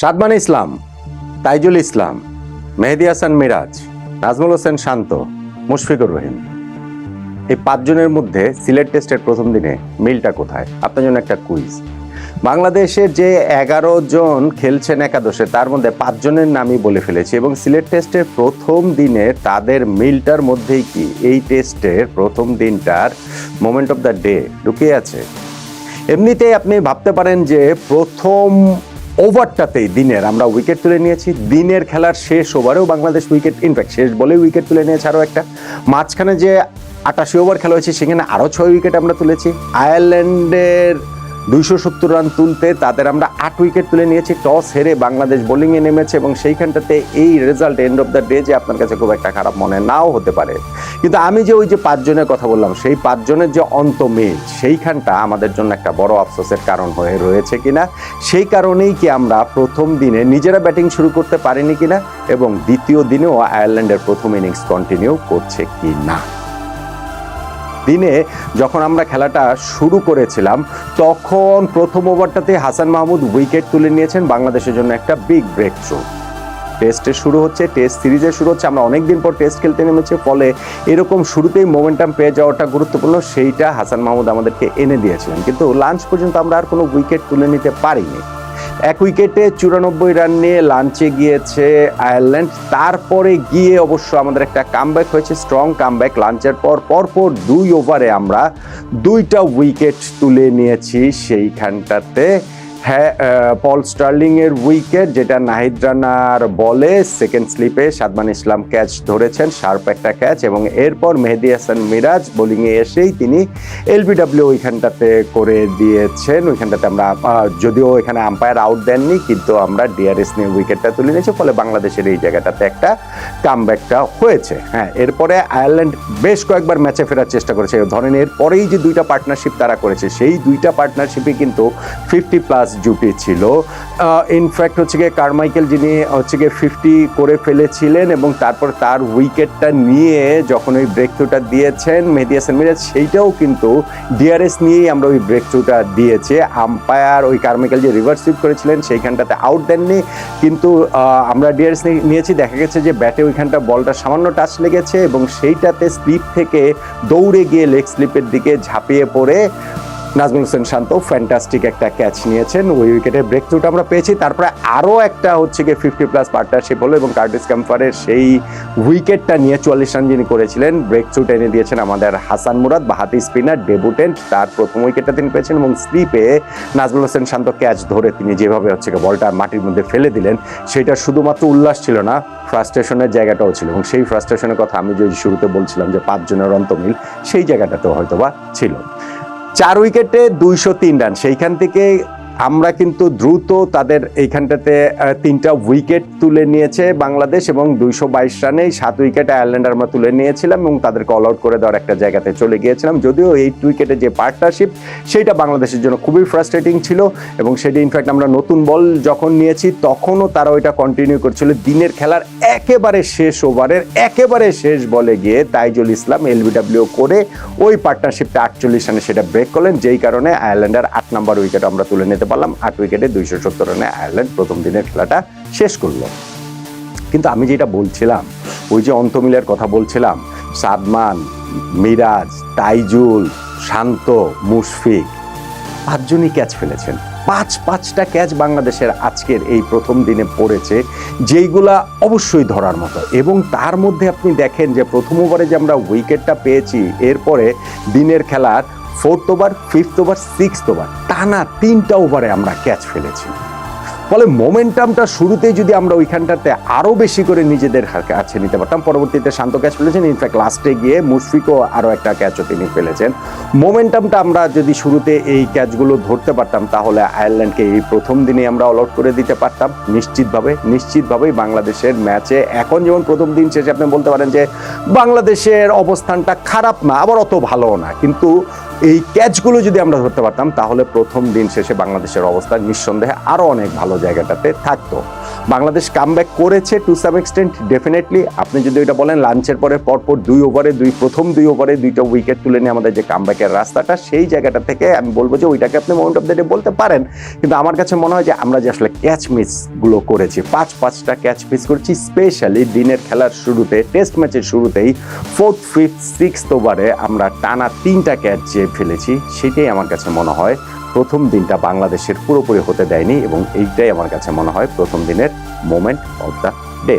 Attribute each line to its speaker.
Speaker 1: সাদমান ইসলাম, তাইজুল ইসলাম, মেহেদী হাসান মিরাজ, নাজমুল হোসেন শান্ত, মুশফিকুর রহিম, এই পাঁচজনের মধ্যে সিলেট টেস্টের প্রথম দিনে মিলটা কোথায়? আপনার জন্য একটা কুইজ। বাংলাদেশের যে 11 জন খেলছেন একাদশে, তার মধ্যে 5 জনের নামই বলে ফেলেছি এবং সিলেট টেস্টের প্রথম দিনে তাদের মিলটার মধ্যেই কি এই টেস্টের প্রথম দিনটার মোমেন্ট অফ দ্য ডে লুকিয়ে আছে? এমনিতেই আপনি ভাবতে পারেন যে প্রথম ওভারটাতেই দিনের আমরা উইকেট তুলে নিয়েছি। দিনের খেলার শেষ ওভারেও বাংলাদেশ উইকেট, ইনফ্যাক্ট শেষ বলেই উইকেট তুলে নিয়েছে আরও একটা। মাঝখানে যে 88 ওভার খেলা হয়েছে সেখানে আরও 6 উইকেট আমরা তুলেছি। আয়ারল্যান্ডের 270 রান তুলতে তাদের আমরা 8 উইকেট তুলে নিয়েছি। টস হেরে বাংলাদেশ বোলিংয়ে নেমেছে এবং সেইখানটাতে এই result end of the day যে আপনার কাছে খুব একটা খারাপ মনে নাও হতে পারে, কিন্তু আমি যে ওই যে 5 জনের কথা বললাম, সেই 5 জনের যে অন্তমিল, সেইখানটা আমাদের জন্য একটা বড় আফসোসের কারণ হয়ে রয়েছে কিনা, সেই কারণেই কি আমরা প্রথম দিনে নিজেরা ব্যাটিং শুরু করতে পারিনি কিনা এবং দ্বিতীয় দিনেও আয়ারল্যান্ডের প্রথম ইনিংস কন্টিনিউ করছে কি না। দিনে যখন আমরা খেলাটা শুরু করেছিলাম তখন প্রথম ওভারটাতে হাসান মাহমুদ উইকেট তুলে নিয়েছেন, বাংলাদেশের জন্য একটা বিগ ব্রেক থ্রু। টেস্টে শুরু হচ্ছে, টেস্ট সিরিজে শুরু হচ্ছে, আমরা অনেকদিন পর টেস্ট খেলতে নেমেছি, ফলে এরকম শুরুতেই মোমেন্টাম পেয়ে যাওয়াটা গুরুত্বপূর্ণ, সেইটা হাসান মাহমুদ আমাদেরকে এনে দিয়েছিলেন। কিন্তু লাঞ্চ পর্যন্ত আমরা আর কোনো উইকেট তুলে নিতে পারিনি। 1 উইকেটে 94 রান নিয়ে লাঞ্চে গিয়েছে আয়ারল্যান্ড। তারপরে গিয়ে অবশ্য আমাদের একটা কামব্যাক হয়েছে, স্ট্রং কামব্যাক। লাঞ্চের পরপর 2 ওভারে আমরা 2টা উইকেট তুলে নিয়েছি সেইখানটাতে। হ্যাঁ, পল স্টার্লিং এর উইকেট, যেটা নাহিদ রানার বলে সেকেন্ড স্লিপে সাদমান ইসলাম ক্যাচ ধরেছেন, শার্প একটা ক্যাচ, এবং এরপর মেহেদী হাসান মিরাজ বোলিংয়ে এসেই তিনি এলবিডব্লিউ ওইখানটাতে করে দিয়েছেন। ওইখানটাতে আমরা যদিও এখানে আম্পায়ার আউট দেননি, কিন্তু আমরা ডিআরএস নিয়ে উইকেটটা তুলে নিয়েছি, ফলে বাংলাদেশের এই জায়গাটাতে একটা কামব্যাকটা হয়েছে। হ্যাঁ, এরপরে আয়ারল্যান্ড বেশ কয়েকবার ম্যাচে ফেরার চেষ্টা করেছে। ধরেন এরপরেই যে 2টা পার্টনারশিপ তারা করেছে, সেই 2টা পার্টনারশিপে কিন্তু 50+ জুটি ছিল। ইনফ্যাক্ট হচ্ছে গিয়ে কারমাইকেল, যিনি হচ্ছে গিয়ে 50 করে ফেলেছিলেন এবং তারপর তার উইকেটটা নিয়ে যখন ওই ব্রেক থ্রুটা দিয়েছেন মেহেদী হাসান মিরাজ, সেইটাও কিন্তু ডিআরএস নিয়েই আমরা ওই ব্রেক থ্রুটা দিয়েছে। আম্পায়ার ওই কারমাইকেল যে রিভার্স সুইপ করেছিলেন সেইখানটাতে আউট দেননি, কিন্তু আমরা ডিআরএস নিয়েছি, দেখা গেছে যে ব্যাটে ওইখানটা বলটা সামান্য টাচ লেগেছে এবং সেইটাতে স্লিপ থেকে দৌড়ে গিয়ে লেগ স্লিপের দিকে ঝাঁপিয়ে পড়ে নাজমুল হোসেন শান্ত ফ্যান্টাস্টিক একটা ক্যাচ নিয়েছেন। ওই উইকেটের ব্রেক থ্রুটা আমরা পেয়েছি। তারপরে আরও একটা হচ্ছে গিয়ে 50+ পার্টনারশিপ হলো এবং কার্টিস ক্যাম্পারের সেই উইকেটটা নিয়ে 44 রান যিনি করেছিলেন, ব্রেক থ্রুটা এনে দিয়েছেন আমাদের হাসান মুরাদ, বাহাতি স্পিনার, ডেবুটেন্ট। তার প্রথম উইকেটটা তিনি পেয়েছেন এবং স্লিপে নাজমুল হোসেন শান্ত ক্যাচ ধরে তিনি যেভাবে হচ্ছে গিয়ে বলটা মাটির মধ্যে ফেলে দিলেন, সেটা শুধুমাত্র উল্লাস ছিল না, ফ্রাস্ট্রেশনের জায়গাটাও ছিল। এবং সেই ফ্রাস্ট্রেশনের কথা আমি যে শুরুতে বলছিলাম যে 5 জনের অন্তমিল, সেই জায়গাটাতেও হয়তোবা ছিল। 4 উইকেটে 203 রান, সেইখান থেকে আমরা কিন্তু দ্রুত তাদের এইখানটাতে 3টা উইকেট তুলে নিয়েছে বাংলাদেশ এবং 222 রানে 7 উইকেটে আয়ারল্যান্ড আমরা তুলে নিয়েছিলাম এবং তাদেরকে অল আউট করে দেওয়ার একটা জায়গাতে চলে গিয়েছিলাম। যদিও 8 উইকেটে যে পার্টনারশিপ, সেইটা বাংলাদেশের জন্য খুবই ফ্রাস্ট্রেটিং ছিল এবং সেটা ইনফ্যাক্ট আমরা নতুন বল যখন নিয়েছি তখনও তারা ওইটা কন্টিনিউ করছিল। দিনের খেলার একেবারে শেষ ওভারের একেবারে শেষ বলে গিয়ে তাইজুল ইসলাম এলবিডব্লিউ করে ওই পার্টনারশিপটা 48 রানে সেটা ব্রেক করলেন, যেই কারণে আয়ারল্যান্ডের 8 নম্বর উইকেট আমরা তুলে নিতে পারলাম। 8 উইকেটে 270 রানে আয়ারল্যান্ড প্রথম দিনের খেলাটা শেষ করলো। কিন্তু আমি যেটা বলছিলাম, ওই যে অন্তমিলের কথা বলছিলাম, সাদমান, মিরাজ, তাইজুল, শান্ত, মুশফিক 5 জনই ক্যাচ ফেলেছেন। 5টা ক্যাচ বাংলাদেশের আজকের এই প্রথম দিনে পড়েছে, যেইগুলা অবশ্যই ধরার মতো। এবং তার মধ্যে আপনি দেখেন যে প্রথম ওভারে যে আমরা উইকেটটা পেয়েছি, এরপরে দিনের খেলার 4th over, 5th over, 6th over টানা 3টা ওভারে আমরা ক্যাচ ফেলেছি। ফলে মোমেন্টামটা শুরুতেই যদি আমরা ওইখানটাতে আরও বেশি করে নিজেদের কাছে নিতে পারতাম। পরবর্তীতে শান্ত ক্যাচ ফেলেছেন, ইনফ্যাক্ট লাস্টে গিয়ে মুশফিকও আরও একটা ক্যাচও তিনি ফেলেছেন। মোমেন্টামটা আমরা যদি শুরুতে এই ক্যাচগুলো ধরতে পারতাম, তাহলে আয়ারল্যান্ডকে এই প্রথম দিনে আমরা অল আউট করে দিতে পারতাম নিশ্চিতভাবেই। বাংলাদেশের ম্যাচে এখন যেমন প্রথম দিন শেষে আপনি বলতে পারেন যে বাংলাদেশের অবস্থানটা খারাপ না, আবার অত ভালো না, কিন্তু এই ক্যাচগুলো যদি আমরা ধরতে পারতাম তাহলে প্রথম দিন শেষে বাংলাদেশের অবস্থা নিঃসন্দেহে আরও অনেক ভালো জায়গাটাতে থাকতো। বাংলাদেশ কামব্যাক করেছে টু সাম এক্সটেন্ট, ডেফিনেটলি। আপনি যদি এটা বলেন লাঞ্চের পরে পরপর প্রথম দুই ওভারে 2টা উইকেট তুলে নিয়ে আমাদের যে কামব্যাকের রাস্তাটা, সেই জায়গাটা থেকে আমি বলবো যে ওইটাকে আপনি মোমেন্ট অফ দ্য ডে বলতে পারেন। কিন্তু আমার কাছে মনে হয় যে আমরা যে আসলে ক্যাচ মিসগুলো করেছি, 5টা ক্যাচ মিস করেছি, স্পেশালি দিনের খেলার শুরুতে, টেস্ট ম্যাচের শুরুতেই 4th, 5th, 6th ওভারে আমরা টানা 3টা ক্যাচ যে ফেলেছি, সেটাই আমার কাছে মনে হয় প্রথম দিনটা বাংলাদেশের পুরোপুরি হতে দেয়নি, এবং এইটাই আমার কাছে মনে হয় প্রথম দিনের মোমেন্ট অফ দ্য ডে।